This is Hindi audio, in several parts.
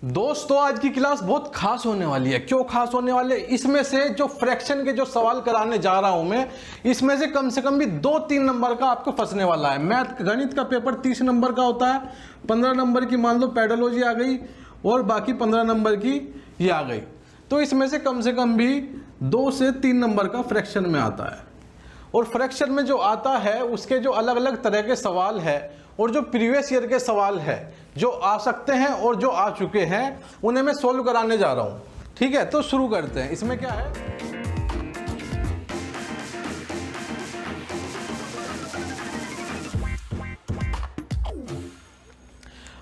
दोस्तों आज की क्लास बहुत खास होने वाली है। क्यों खास होने वाली है? इसमें से जो फ्रैक्शन के जो सवाल कराने जा रहा हूं मैं, इसमें से कम भी 2-3 नंबर का आपको फंसने वाला है। मैथ गणित का पेपर 30 नंबर का होता है, 15 नंबर की मान लो पेडोलॉजी आ गई और बाकी 15 नंबर की ये आ गई। तो इसमें से कम भी 2 से 3 नंबर का फ्रैक्शन में आता है। और फ्रैक्शन में जो आता है उसके जो अलग अलग तरह के सवाल है और जो प्रीवियस ईयर के सवाल है जो आ सकते हैं और जो आ चुके हैं उन्हें मैं सोल्व कराने जा रहा हूं। ठीक है, तो शुरू करते हैं। इसमें क्या है,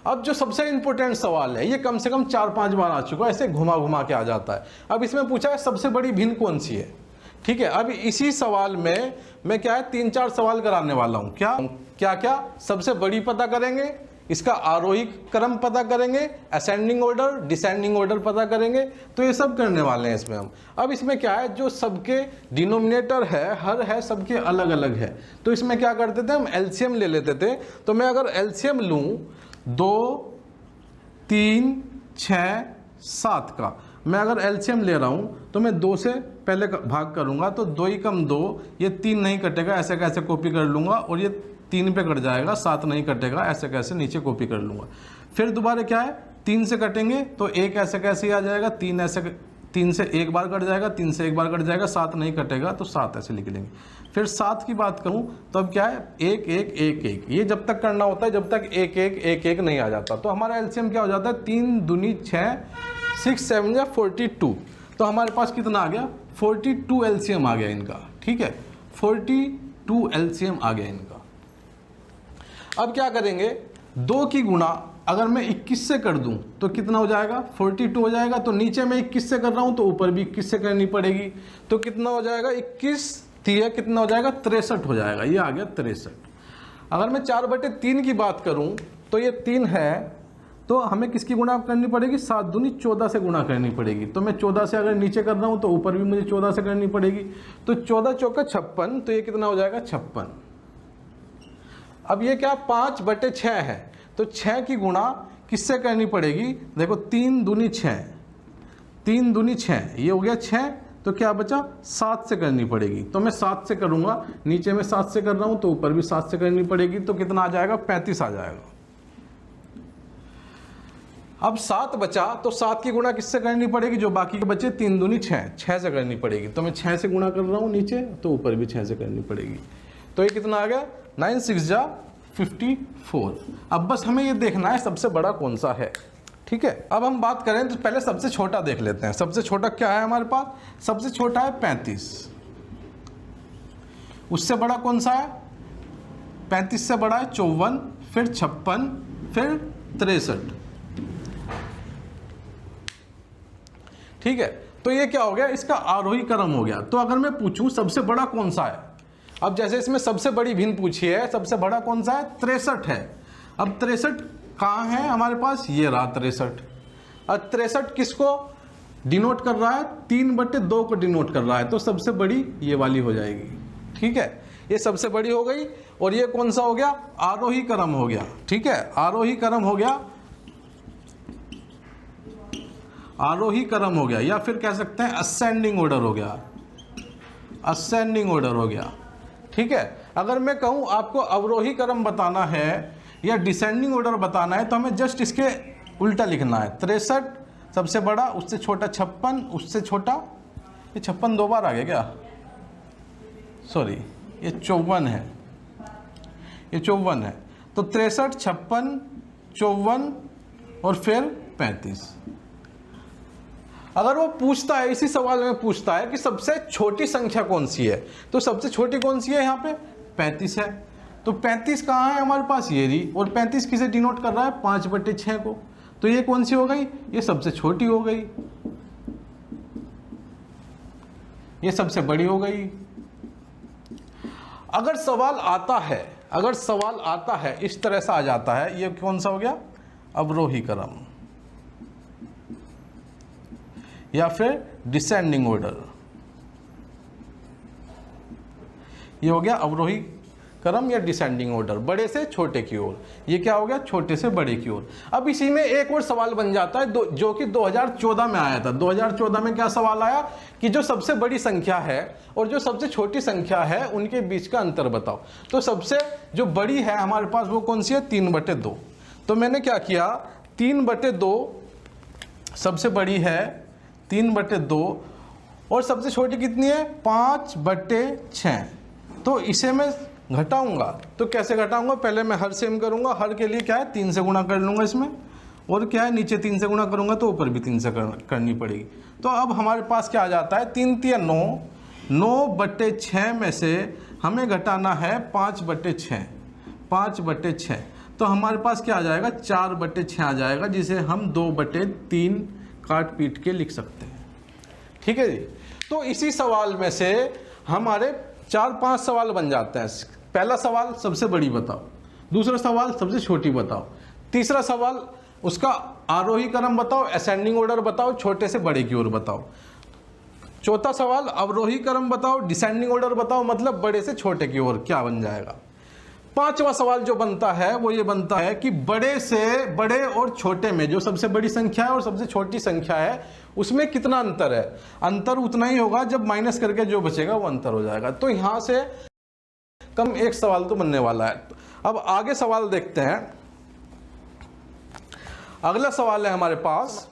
अब जो सबसे इंपॉर्टेंट सवाल है ये कम से कम 4-5 बार आ चुका है, ऐसे घुमा घुमा के आ जाता है। अब इसमें पूछा है सबसे बड़ी भिन्न कौन सी है। ठीक है, अब इसी सवाल में मैं क्या है 3-4 सवाल कराने वाला हूं। क्या सबसे बड़ी पता करेंगे, इसका आरोही क्रम पता करेंगे, असेंडिंग ऑर्डर, डिसेंडिंग ऑर्डर पता करेंगे, तो ये सब करने वाले हैं इसमें हम। अब इसमें क्या है, जो सबके डिनोमिनेटर है, हर है, सबके अलग अलग है। तो इसमें क्या करते थे हम, एलसीएम ले लेते थे। तो मैं अगर एलसीएम लूं 2, 3, 6, 7 का, मैं अगर एलसीएम ले रहा हूं तो मैं 2 से पहले भाग करूंगा तो 2 ही कम 2, ये 3 नहीं कटेगा, ऐसे कैसे कॉपी कर लूंगा और ये 3 पे कट जाएगा, 7 नहीं कटेगा, ऐसे कैसे नीचे कॉपी कर लूंगा। फिर दोबारा क्या है, 3 से कटेंगे तो 1 ऐसे कैसे आ जाएगा, 3 ऐसे, 3 से एक बार कट जाएगा, 3 से एक बार कट जाएगा, 7 नहीं कटेगा तो 7 ऐसे लिख लेंगे। फिर 7 की बात करूं तो अब क्या है, 1 1 1 1, ये जब तक करना होता है जब तक 1 1 1 1 नहीं आ जाता। तो हमारा एलसीएम क्या हो जाता है, 3 दूनी 6, 6 7 या 42। तो हमारे पास कितना आ गया, 42 एलसीएम आ गया इनका। ठीक है, 42 एलसीएम आ गया इनका। अब क्या करेंगे, 2 की गुणा अगर मैं 21 से कर दूं तो कितना हो जाएगा, 42 हो जाएगा। तो नीचे मैं 21 से कर रहा हूं तो ऊपर भी 21 से करनी पड़ेगी। तो कितना हो जाएगा, 21 थी है, कितना हो जाएगा, 63 हो जाएगा। ये आ गया 63। अगर मैं 4/3 की बात करूं तो ये 3 है, तो हमें किसकी गुणा करनी पड़ेगी, 7 दूनी 14 से गुणा करनी पड़ेगी। तो मैं 14 से अगर नीचे कर रहा हूं तो ऊपर भी मुझे 14 से करनी पड़ेगी। तो 14 चौका 56, तो ये कितना हो जाएगा, 56। अब ये क्या 5/6 है, तो 6 की गुणा किससे करनी पड़ेगी, देखो 3 दूनी 6, 3 दूनी 6, ये हो गया 6। तो क्या बचा, 7 से करनी पड़ेगी। तो मैं 7 से करूंगा, नीचे में 7 से कर रहा हूं तो ऊपर भी 7 से करनी पड़ेगी। तो कितना आ जाएगा, 35 आ जाएगा। अब 7 बचा तो 7 की गुणा किससे करनी पड़ेगी, जो बाकी के बचे 3 दूनी 6, 6 से करनी पड़ेगी। तो मैं 6 से गुणा कर रहा हूं नीचे, तो ऊपर भी 6 से करनी पड़ेगी। तो ये कितना आ गया, 9 6 जा 54। अब बस हमें ये देखना है सबसे बड़ा कौन सा है। ठीक है, अब हम बात करें तो पहले सबसे छोटा देख लेते हैं। सबसे छोटा क्या है हमारे पास, सबसे छोटा है 35। उससे बड़ा कौन सा है, 35 से बड़ा है 54, फिर 56, फिर 63। ठीक है, तो ये क्या हो गया, इसका आरोही क्रम हो गया। तो अगर मैं पूछूं सबसे बड़ा कौन सा है, अब जैसे इसमें सबसे बड़ी भिन्न पूछी है, सबसे बड़ा कौन सा है, 63 है। अब 63 कहाँ है हमारे पास, ये रहा 63। अब 63 किसको डिनोट कर रहा है, 3/2 को डिनोट कर रहा है। तो सबसे बड़ी ये वाली हो जाएगी। ठीक है, ये सबसे बड़ी हो गई। और ये कौन सा हो गया, आरोही क्रम हो गया। ठीक है, आरोही क्रम हो गया, आरोही क्रम हो गया, या फिर कह सकते हैं असेंडिंग ऑर्डर हो गया, असेंडिंग ऑर्डर हो गया। ठीक है, अगर मैं कहूं आपको अवरोही क्रम बताना है या डिसेंडिंग ऑर्डर बताना है तो हमें जस्ट इसके उल्टा लिखना है। 63 सबसे बड़ा, उससे छोटा 56, उससे छोटा, ये 56 2 बार आ गया क्या, सॉरी ये 54 है, ये 54 है। तो 63, 56, 54 और फिर 35। अगर वो पूछता है, इसी सवाल में पूछता है कि सबसे छोटी संख्या कौन सी है, तो सबसे छोटी कौन सी है, यहाँ पे 35 है। तो 35 कहाँ है हमारे पास, ये रही। और 35 किसे डिनोट कर रहा है, 5/6 को। तो ये कौन सी हो गई, ये सबसे छोटी हो गई, ये सबसे बड़ी हो गई। अगर सवाल आता है, अगर सवाल आता है इस तरह से आ जाता है, ये कौन सा हो गया, अवरोही क्रम या फिर डिसेंडिंग ऑर्डर, ये हो गया अवरोही क्रम या डिसेंडिंग ऑर्डर, बड़े से छोटे की ओर। ये क्या हो गया, छोटे से बड़े की ओर। अब इसी में एक और सवाल बन जाता है जो कि 2014 में आया था। 2014 में क्या सवाल आया कि जो सबसे बड़ी संख्या है और जो सबसे छोटी संख्या है उनके बीच का अंतर बताओ। तो सबसे जो बड़ी है हमारे पास वो कौन सी है, 3/2। तो मैंने क्या किया, 3/2 सबसे बड़ी है 3/2 और सबसे छोटी कितनी है 5/6। तो इसे मैं घटाऊंगा, तो कैसे घटाऊंगा, पहले मैं हर सेम करूंगा, हर के लिए क्या है 3 से गुणा कर लूंगा इसमें, और क्या है नीचे 3 से गुणा करूंगा तो ऊपर भी 3 से करनी पड़ेगी। तो अब हमारे पास क्या आ जाता है, 3 3 9, 9/6 में से हमें घटाना है 5/6, 5/6। तो हमारे पास क्या आ जाएगा, 4/6 आ जाएगा, जिसे हम 2/3 काट पीट के लिख सकते हैं। ठीक है जी। तो इसी सवाल में से हमारे 4-5 सवाल बन जाते हैं। पहला सवाल सबसे बड़ी बताओ, दूसरा सवाल सबसे छोटी बताओ, तीसरा सवाल उसका आरोही क्रम बताओ, असेंडिंग ऑर्डर बताओ, छोटे से बड़े की ओर बताओ, चौथा सवाल अवरोही क्रम बताओ, डिसेंडिंग ऑर्डर बताओ, मतलब बड़े से छोटे की ओर क्या बन जाएगा। पांचवा सवाल जो बनता है वो ये बनता है कि बड़े से बड़े और छोटे में जो सबसे बड़ी संख्या है और सबसे छोटी संख्या है उसमें कितना अंतर है। अंतर उतना ही होगा, जब माइनस करके जो बचेगा वो अंतर हो जाएगा। तो यहां से कम एक सवाल तो बनने वाला है। अब आगे सवाल देखते हैं। अगला सवाल है हमारे पास